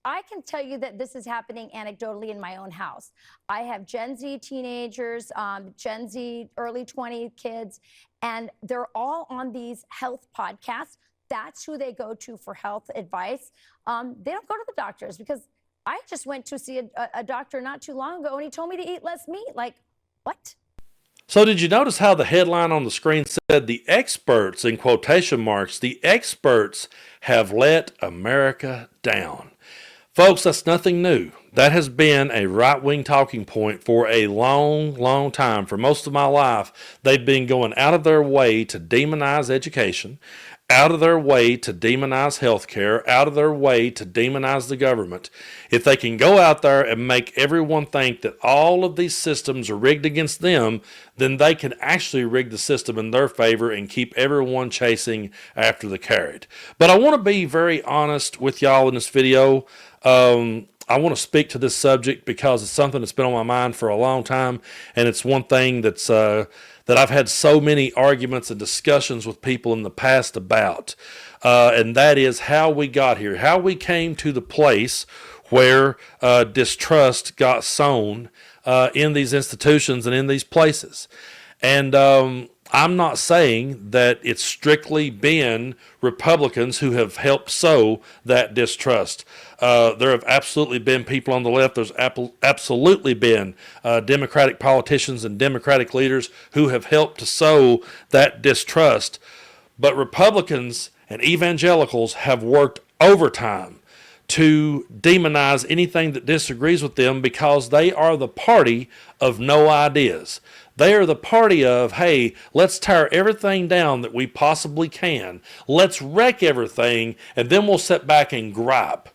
I can tell you that this is happening anecdotally in my own house. I have Gen Z teenagers, Gen Z early 20 kids, and they're all on these health podcasts. That's who they go to for health advice. They don't go to the doctors, because I just went to see a doctor not too long ago, and he told me to eat less meat. Like, what? So did you notice how the headline on the screen said the experts, in quotation marks, the experts have let America down? Folks, that's nothing new. That has been a right-wing talking point for a long, long time. For most of my life, they've been going out of their way to demonize education, out of their way to demonize healthcare, out of their way to demonize the government. If they can go out there and make everyone think that all of these systems are rigged against them, then they can actually rig the system in their favor and keep everyone chasing after the carrot. But I want to be very honest with y'all in this video. I want to speak to this subject because it's something that's been on my mind for a long time, and it's one thing that's that I've had so many arguments and discussions with people in the past about, and that is how we got here, how we came to the place where distrust got sown in these institutions and in these places. And I'm not saying that it's strictly been Republicans who have helped sow that distrust. There have absolutely been people on the left. There's absolutely been Democratic politicians and Democratic leaders who have helped to sow that distrust. But Republicans and evangelicals have worked overtime to demonize anything that disagrees with them, because they are the party of no ideas. They are the party of, hey, let's tear everything down that we possibly can. Let's wreck everything, and then we'll sit back and gripe.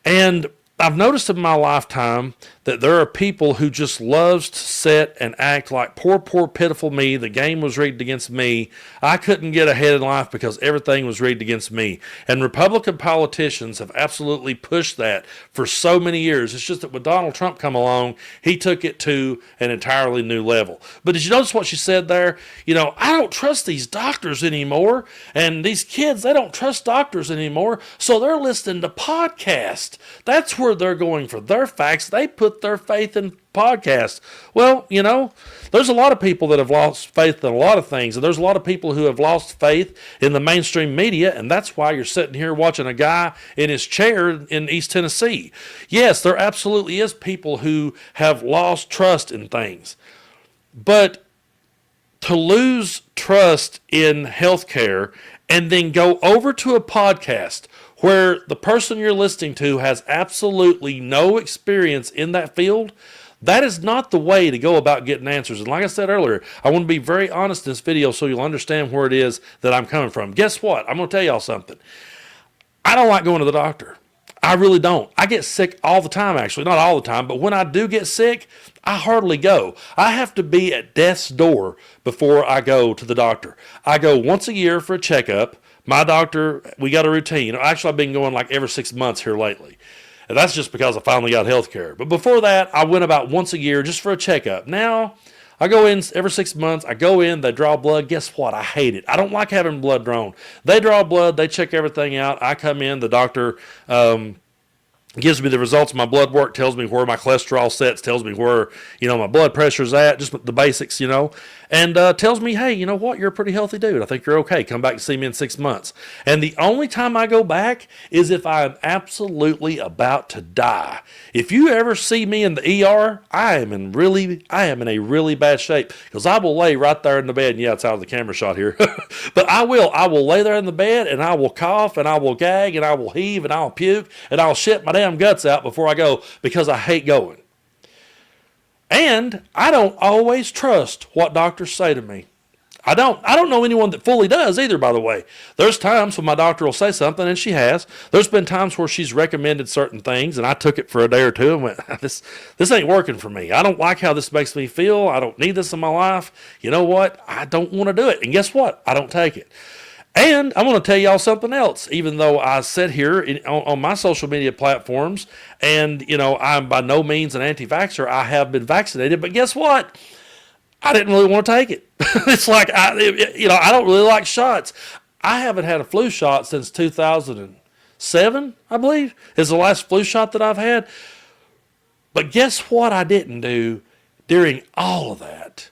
And I've noticed in my lifetime that there are people who just loves to sit and act like poor, pitiful me. The game was rigged against me. I couldn't get ahead in life because everything was rigged against me. And Republican politicians have absolutely pushed that for so many years. It's just that when Donald Trump come along, he took it to an entirely new level. But did you notice what she said there? You know, I don't trust these doctors anymore. And these kids, they don't trust doctors anymore. So they're listening to podcasts. That's where they're going for their facts. They put their faith in podcasts. Well, you know, there's a lot of people that have lost faith in a lot of things, and there's a lot of people who have lost faith in the mainstream media, and that's why you're sitting here watching a guy in his chair in East Tennessee. Yes, there absolutely is people who have lost trust in things, but to lose trust in healthcare and then go over to a podcast where the person you're listening to has absolutely no experience in that field, that is not the way to go about getting answers. And like I said earlier, I want to be very honest in this video so you'll understand where it is that I'm coming from. Guess what? I'm going to tell y'all something. I don't like going to the doctor. I really don't. I get sick all the time, actually. Not all the time, but when I do get sick, I hardly go. I have to be at death's door before I go to the doctor. I go once a year for a checkup. My doctor, we got a routine. Actually, I've been going like every 6 months here lately. And that's just because I finally got health care. But before that, I went about once a year just for a checkup. Now, I go in every 6 months. I go in, they draw blood. Guess what? I hate it. I don't like having blood drawn. They draw blood. They check everything out. I come in. The doctor gives me the results of my blood work, tells me where my cholesterol sets, tells me where, my blood pressure's at, just the basics, and tells me, hey, you know what? You're a pretty healthy dude. I think you're okay. Come back and see me in 6 months. And the only time I go back is if I'm absolutely about to die. If you ever see me in the ER, I am in a really bad shape, because I will lay right there in the bed. And yeah, it's out of the camera shot here. But I will lay there in the bed, and I will cough, and I will gag, and I will heave, and I'll puke, and I'll shit my damn guts out before I go, because I hate going. And I don't always trust what doctors say to me. I don't know anyone that fully does either, by the way. There's times when my doctor will say something, and she has. There's been times where she's recommended certain things, and I took it for a day or two and went, this ain't working for me. I don't like how this makes me feel. I don't need this in my life. You know what? I don't want to do it. And guess what? I don't take it. And I'm going to tell y'all something else, even though I sit here on my social media platforms and, I'm by no means an anti-vaxxer. I have been vaccinated, but guess what? I didn't really want to take it. It's like, I don't really like shots. I haven't had a flu shot since 2000. 7, I believe, is the last flu shot that I've had. But guess what I didn't do during all of that?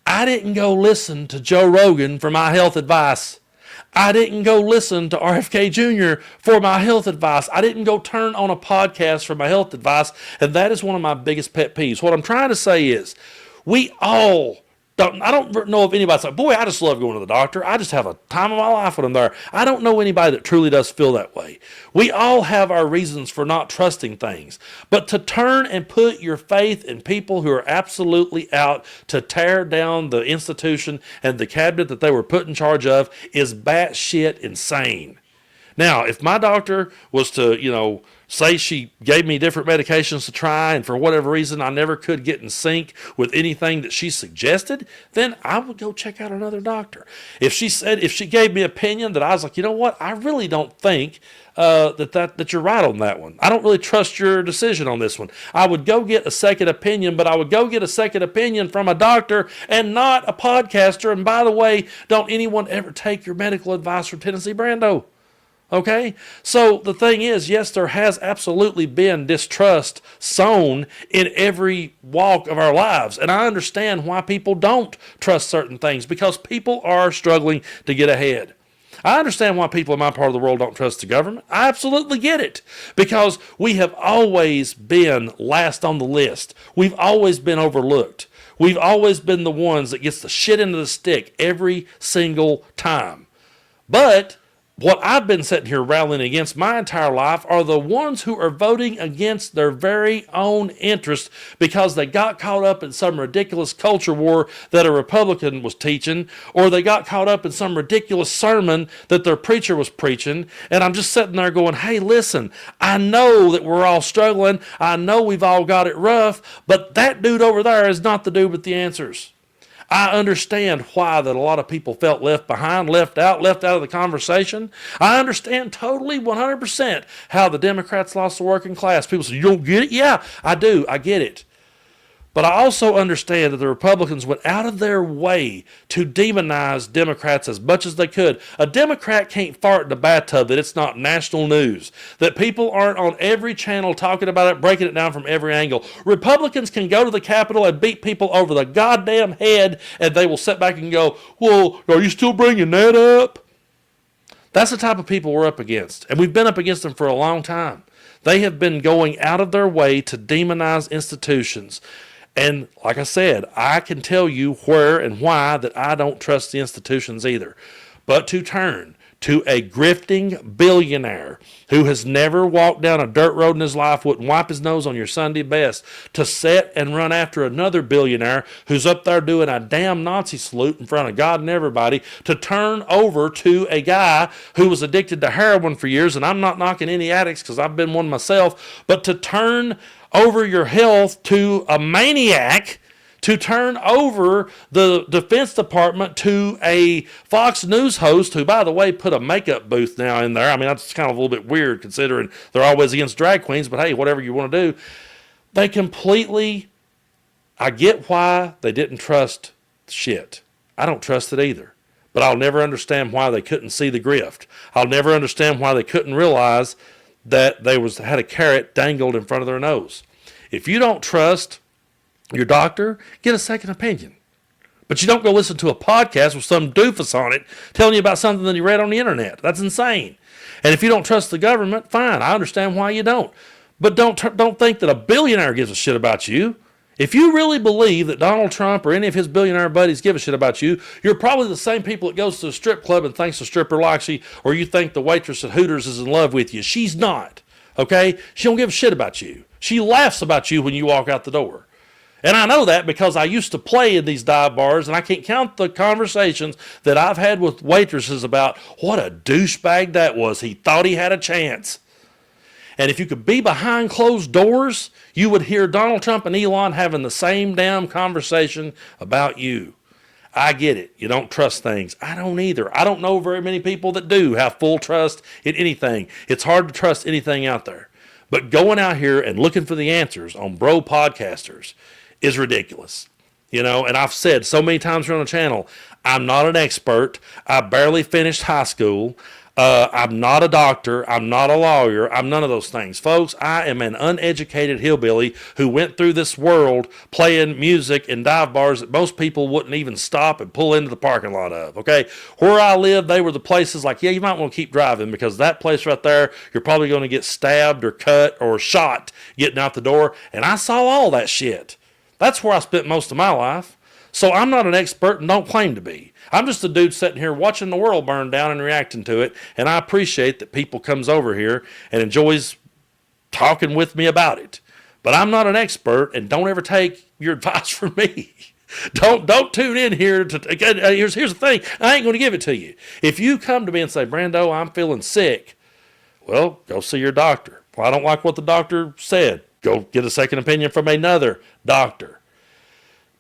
I didn't go listen to Joe Rogan for my health advice. I didn't go listen to RFK Jr. for my health advice. I didn't go turn on a podcast for my health advice. And that is one of my biggest pet peeves. What I'm trying to say is we all I don't know if anybody's like, boy, I just love going to the doctor. I just have a time of my life when I'm there. I don't know anybody that truly does feel that way. We all have our reasons for not trusting things. But to turn and put your faith in people who are absolutely out to tear down the institution and the cabinet that they were put in charge of is batshit insane. Now, if my doctor was to, say she gave me different medications to try and for whatever reason I never could get in sync with anything that she suggested, then I would go check out another doctor. If she gave me an opinion that I was like, you know what, I really don't think that you're right on that one. I don't really trust your decision on this one. I would go get a second opinion, but I would go get a second opinion from a doctor and not a podcaster. And by the way, don't anyone ever take your medical advice from Tennessee Brando. Okay? So the thing is, yes, there has absolutely been distrust sown in every walk of our lives. And I understand why people don't trust certain things, because people are struggling to get ahead. I understand why people in my part of the world don't trust the government. I absolutely get it, because we have always been last on the list. We've always been overlooked. We've always been the ones that gets the shit into the stick every single time. But what I've been sitting here rallying against my entire life are the ones who are voting against their very own interests because they got caught up in some ridiculous culture war that a Republican was teaching, or they got caught up in some ridiculous sermon that their preacher was preaching. And I'm just sitting there going, hey, listen, I know that we're all struggling. I know we've all got it rough, but that dude over there is not the dude with the answers. I understand why that a lot of people felt left behind, left out of the conversation. I understand totally 100% how the Democrats lost the working class. People say, you don't get it? Yeah, I do. I get it. But I also understand that the Republicans went out of their way to demonize Democrats as much as they could. A Democrat can't fart in the bathtub that it's not national news, that people aren't on every channel talking about it, breaking it down from every angle. Republicans can go to the Capitol and beat people over the goddamn head, and they will sit back and go, well, are you still bringing that up? That's the type of people we're up against, and we've been up against them for a long time. They have been going out of their way to demonize institutions. And like I said, I can tell you where and why that I don't trust the institutions either. But to turn to a grifting billionaire who has never walked down a dirt road in his life, wouldn't wipe his nose on your Sunday best, to sit and run after another billionaire who's up there doing a damn Nazi salute in front of God and everybody, to turn over to a guy who was addicted to heroin for years, and I'm not knocking any addicts because I've been one myself, but to turn over your health to a maniac, to turn over the Defense Department to a Fox News host who, by the way, put a makeup booth now in there. I mean, that's kind of a little bit weird considering they're always against drag queens, but hey, whatever you want to do. They completely, I get why they didn't trust shit. I don't trust it either. But I'll never understand why they couldn't see the grift. I'll never understand why they couldn't realize that they had a carrot dangled in front of their nose. If you don't trust your doctor, get a second opinion. But you don't go listen to a podcast with some doofus on it telling you about something that you read on the internet. That's insane. And if you don't trust the government, fine, I understand why you don't. But don't think that a billionaire gives a shit about you. If you really believe that Donald Trump or any of his billionaire buddies give a shit about you, you're probably the same people that goes to the strip club and thinks the stripper likes you, or you think the waitress at Hooters is in love with you. She's not, okay? She don't give a shit about you. She laughs about you when you walk out the door. And I know that because I used to play in these dive bars, and I can't count the conversations that I've had with waitresses about what a douchebag that was. He thought he had a chance. And if you could be behind closed doors, you would hear Donald Trump and Elon having the same damn conversation about you. I get it. You don't trust things. I don't either. I don't know very many people that do have full trust in anything. It's hard to trust anything out there. But going out here and looking for the answers on bro podcasters is ridiculous. And I've said so many times here on the channel, I'm not an expert. I barely finished high school. I'm not a doctor. I'm not a lawyer. I'm none of those things. Folks, I am an uneducated hillbilly who went through this world playing music in dive bars that most people wouldn't even stop and pull into the parking lot of, okay? Where I lived, they were the places like, yeah, you might want to keep driving because that place right there, you're probably going to get stabbed or cut or shot getting out the door. And I saw all that shit. That's where I spent most of my life. So I'm not an expert and don't claim to be. I'm just a dude sitting here watching the world burn down and reacting to it. And I appreciate that people comes over here and enjoys talking with me about it. But I'm not an expert, and don't ever take your advice from me. Don't tune in here to again. Here's the thing. I ain't going to give it to you. If you come to me and say, Brando, I'm feeling sick, well, go see your doctor. Well, I don't like what the doctor said. Go get a second opinion from another doctor.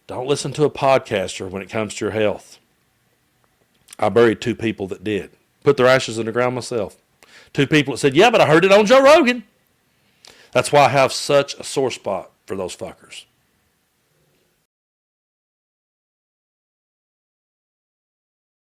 Don't listen to a podcaster when it comes to your health. I buried 2 people that did. Put their ashes in the ground myself. 2 people that said, yeah, but I heard it on Joe Rogan. That's why I have such a sore spot for those fuckers.